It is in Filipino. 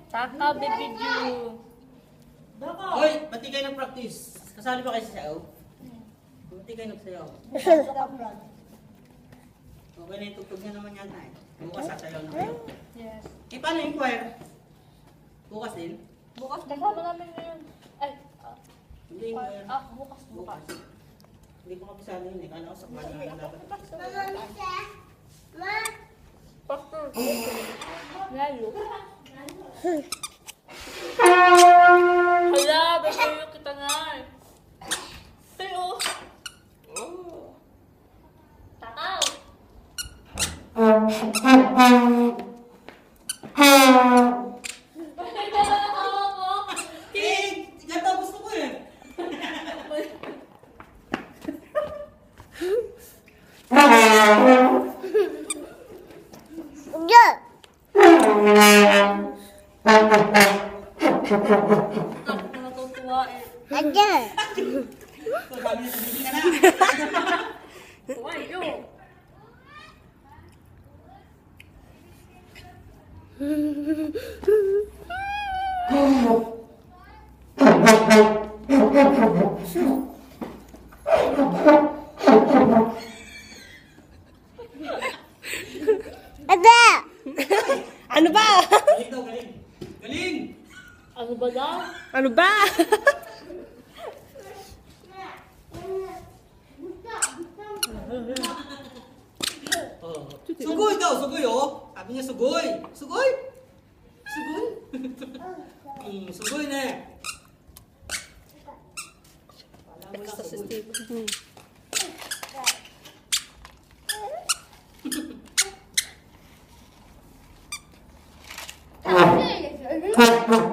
Taka, baby Ju. Hoy, ba't di kayo nag-practice? Kasali ba kayo sa sayaw? Ba't di kayo nagsayaw? Okay na yung tugtog niya naman yata eh. Bukas sasayaw na kayo. Yes. Eh, paano yung choir? Bukas din? Bukas kasama namin ngayon. Ay, Hindi yung choir. bukas. Bukas. Hindi ko kabisado yun eh. Kala ko sa kanya na dapat. Pastor. Lalo. Hala, babayo kita nga eh. Pero, takaw. Bakit ka na nakawa mo? Eh, ganda gusto ko eh. Ako natutuwa eh. So, sabi niya, sabihin ka na. Tuwa yun. Ano ba? Galing daw, galing. Galing! Ano ba daw? Ano ba? Oh. Sugoy daw, sugoy oh. Sabi niya sugoy. Sugoy! Sugoy? Sugoy na eh. Extra system. Hey!